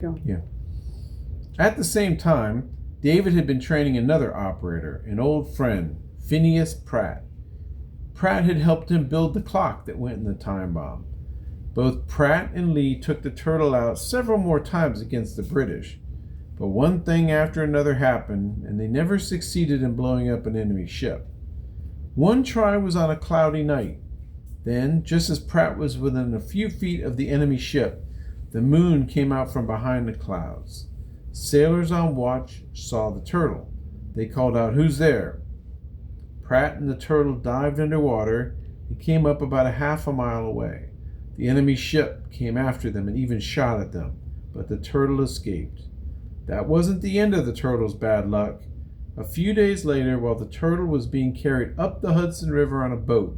Go. Yeah. At the same time, David had been training another operator, an old friend, Phineas Pratt. Pratt had helped him build the clock that went in the time bomb. Both Pratt and Lee took the Turtle out several more times against the British, but one thing after another happened, and they never succeeded in blowing up an enemy ship. One try was on a cloudy night. Then, just as Pratt was within a few feet of the enemy ship, the moon came out from behind the clouds. Sailors on watch saw the Turtle. They called out, "Who's there?" Pratt and the Turtle dived underwater and came up about a half a mile away. The enemy ship came after them and even shot at them, but the Turtle escaped. That wasn't the end of the Turtle's bad luck. A few days later, while the Turtle was being carried up the Hudson River on a boat,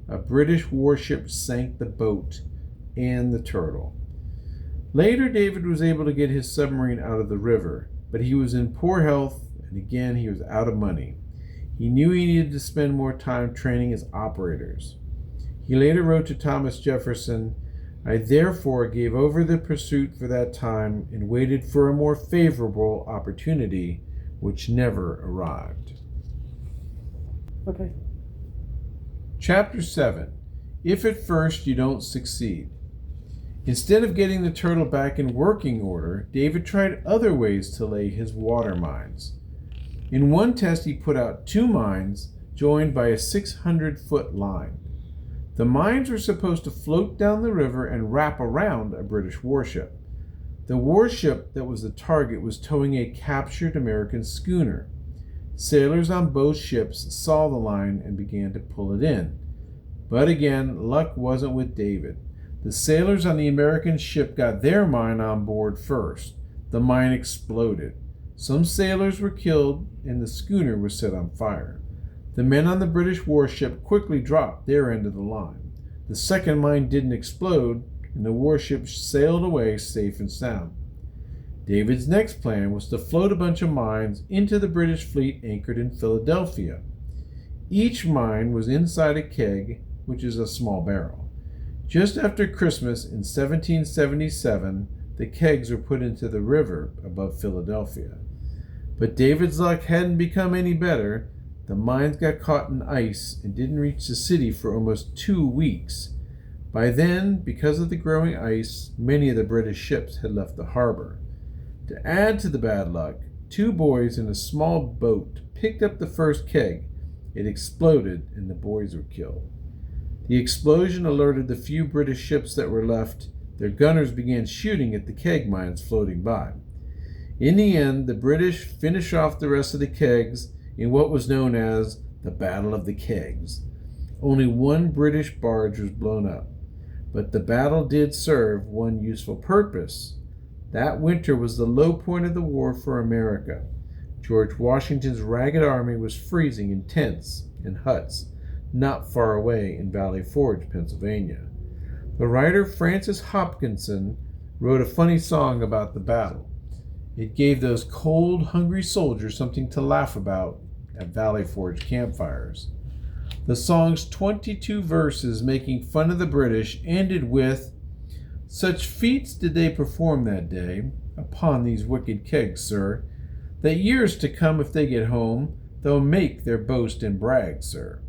a British warship sank the boat and the Turtle. Later, David was able to get his submarine out of the river, but he was in poor health, and again he was out of money. He knew he needed to spend more time training his operators. He later wrote to Thomas Jefferson, "I therefore gave over the pursuit for that time and waited for a more favorable opportunity, which never arrived." Okay. Chapter 7. If at first you don't succeed. Instead of getting the Turtle back in working order, David tried other ways to lay his water mines. In one test, he put out 2 mines joined by a 600-foot line. The mines were supposed to float down the river and wrap around a British warship. The warship that was the target was towing a captured American schooner. Sailors on both ships saw the line and began to pull it in. But again, luck wasn't with David. The sailors on the American ship got their mine on board first. The mine exploded. Some sailors were killed, and the schooner was set on fire. The men on the British warship quickly dropped their end of the line. The second mine didn't explode, and the warship sailed away safe and sound. David's next plan was to float a bunch of mines into the British fleet anchored in Philadelphia. Each mine was inside a keg, which is a small barrel. Just after Christmas in 1777, the kegs were put into the river above Philadelphia. But David's luck hadn't become any better. The mines got caught in ice and didn't reach the city for almost 2 weeks. By then, because of the growing ice, many of the British ships had left the harbor. To add to the bad luck, 2 boys in a small boat picked up the first keg. It exploded and the boys were killed. The explosion alerted the few British ships that were left. Their gunners began shooting at the keg mines floating by. In the end, the British finished off the rest of the kegs in what was known as the Battle of the Kegs. Only 1 British barge was blown up, but the battle did serve one useful purpose. That winter was the low point of the war for America. George Washington's ragged army was freezing in tents and huts not far away in Valley Forge, Pennsylvania. The writer Francis Hopkinson wrote a funny song about the battle. It gave those cold, hungry soldiers something to laugh about at Valley Forge campfires. The song's 22 verses making fun of the British ended with, "Such feats did they perform that day upon these wicked kegs, sir, that years to come if they get home, they'll make their boast and brag, sir."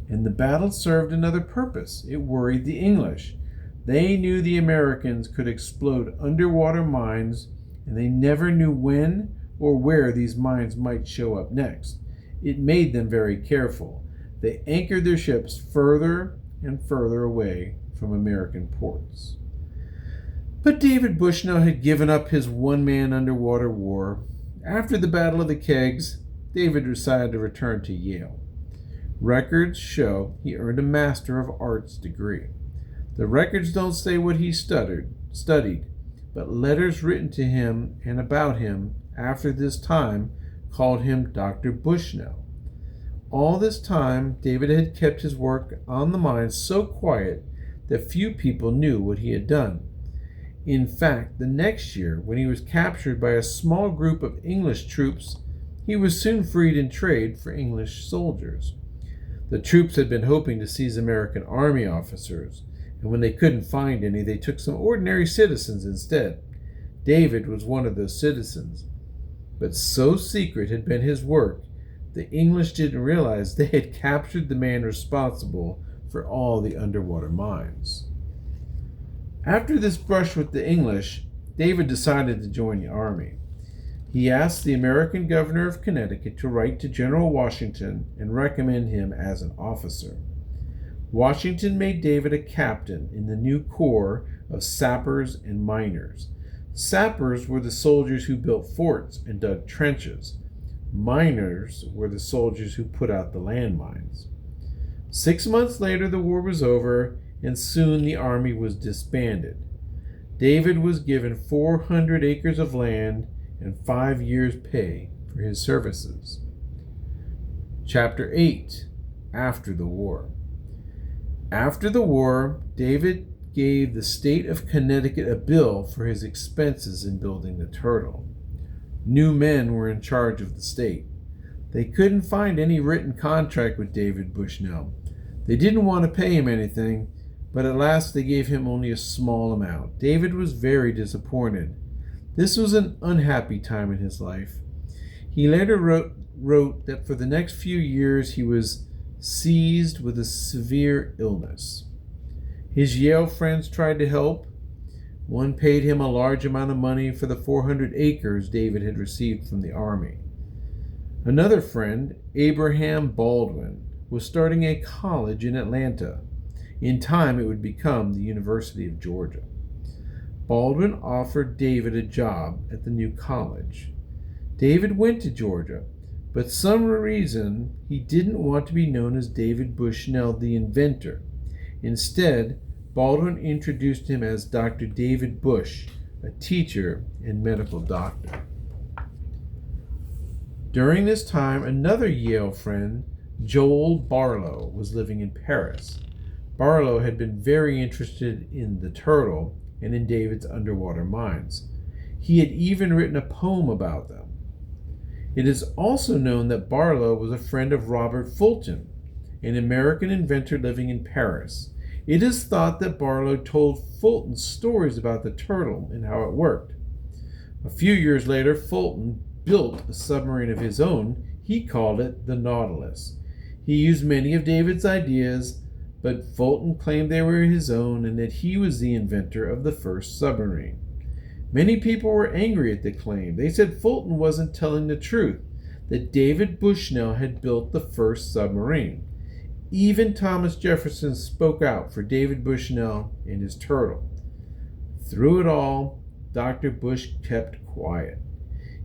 And the battle served another purpose. It worried the English. They knew the Americans could explode underwater mines, and they never knew when or where these mines might show up next. It made them very careful. They anchored their ships further and further away from American ports. But David Bushnell had given up his one-man underwater war. After the Battle of the Kegs, David decided to return to Yale. Records show he earned a Master of Arts degree. The records don't say what he studied, but letters written to him and about him after this time called him Dr. Bushnell. All this time, David had kept his work on the mines so quiet that few people knew what he had done. In fact, the next year, when he was captured by a small group of English troops, he was soon freed in trade for English soldiers. The troops had been hoping to seize American army officers, and when they couldn't find any, they took some ordinary citizens instead. David was one of those citizens. But so secret had been his work, the English didn't realize they had captured the man responsible for all the underwater mines. After this brush with the English, David decided to join the army. He asked the American governor of Connecticut to write to General Washington and recommend him as an officer. Washington made David a captain in the new corps of sappers and miners. Sappers were the soldiers who built forts and dug trenches. Miners were the soldiers who put out the landmines. 6 months later, the war was over, and soon the army was disbanded. David was given 400 acres of land and 5 years' pay for his services. Chapter 8. After the War. After the war, David gave the state of Connecticut a bill for his expenses in building the turtle. New men were in charge of the state. They couldn't find any written contract with David Bushnell. They didn't want to pay him anything, but at last they gave him only a small amount. David was very disappointed. This was an unhappy time in his life. He later wrote that for the next few years he was seized with a severe illness. His Yale friends tried to help. One paid him a large amount of money for the 400 acres David had received from the army. Another friend, Abraham Baldwin, was starting a college in Atlanta. In time, it would become the University of Georgia. Baldwin offered David a job at the new college. David went to Georgia, but for some reason he didn't want to be known as David Bushnell, the inventor. Instead, Baldwin introduced him as Dr. David Bush, a teacher and medical doctor. During this time, another Yale friend, Joel Barlow, was living in Paris. Barlow had been very interested in the turtle and in David's underwater mines. He had even written a poem about them. It is also known that Barlow was a friend of Robert Fulton, an American inventor living in Paris. It is thought that Barlow told Fulton stories about the turtle and how it worked. A few years later, Fulton built a submarine of his own. He called it the Nautilus. He used many of David's ideas, but Fulton claimed they were his own and that he was the inventor of the first submarine. Many people were angry at the claim. They said Fulton wasn't telling the truth, that David Bushnell had built the first submarine. Even Thomas Jefferson spoke out for David Bushnell and his turtle. Through it all, Dr. Bush kept quiet.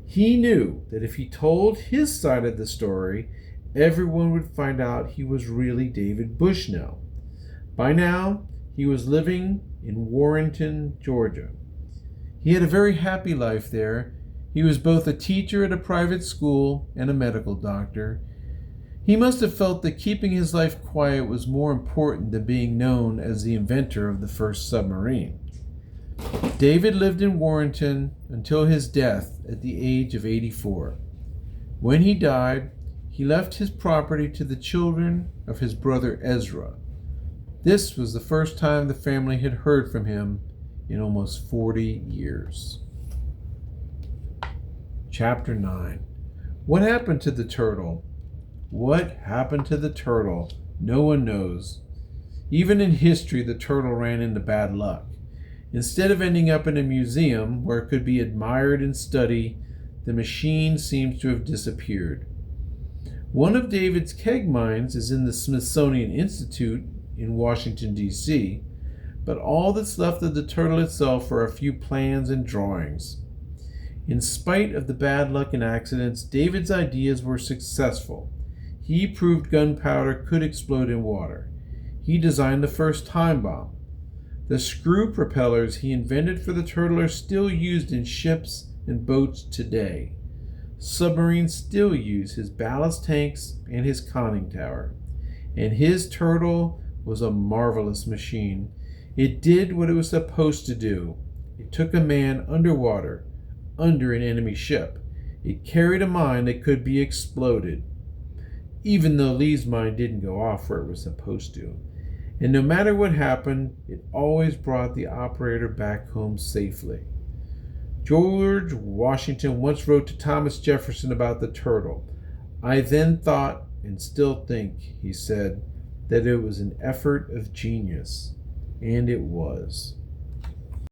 He knew that if he told his side of the story, everyone would find out he was really David Bushnell. By now, he was living in Warrenton, Georgia. He had a very happy life there. He was both a teacher at a private school and a medical doctor. He must have felt that keeping his life quiet was more important than being known as the inventor of the first submarine. David lived in Warrenton until his death at the age of 84. When he died, he left his property to the children of his brother Ezra. This was the first time the family had heard from him in almost 40 years. Chapter 9. What happened to the turtle? What happened to the turtle? No one knows. Even in history, the turtle ran into bad luck. Instead of ending up in a museum where it could be admired and studied, the machine seems to have disappeared. One of David's keg mines is in the Smithsonian Institute in Washington, D.C., but all that's left of the turtle itself are a few plans and drawings. In spite of the bad luck and accidents, David's ideas were successful. He proved gunpowder could explode in water. He designed the first time bomb. The screw propellers he invented for the turtle are still used in ships and boats today. Submarines still use his ballast tanks and his conning tower. And his turtle was a marvelous machine. It did what it was supposed to do. It took a man underwater, under an enemy ship. It carried a mine that could be exploded, even though Lee's mine didn't go off where it was supposed to. And no matter what happened, it always brought the operator back home safely. George Washington once wrote to Thomas Jefferson about the turtle. I then thought, and still think, he said, that it was an effort of genius. And it was.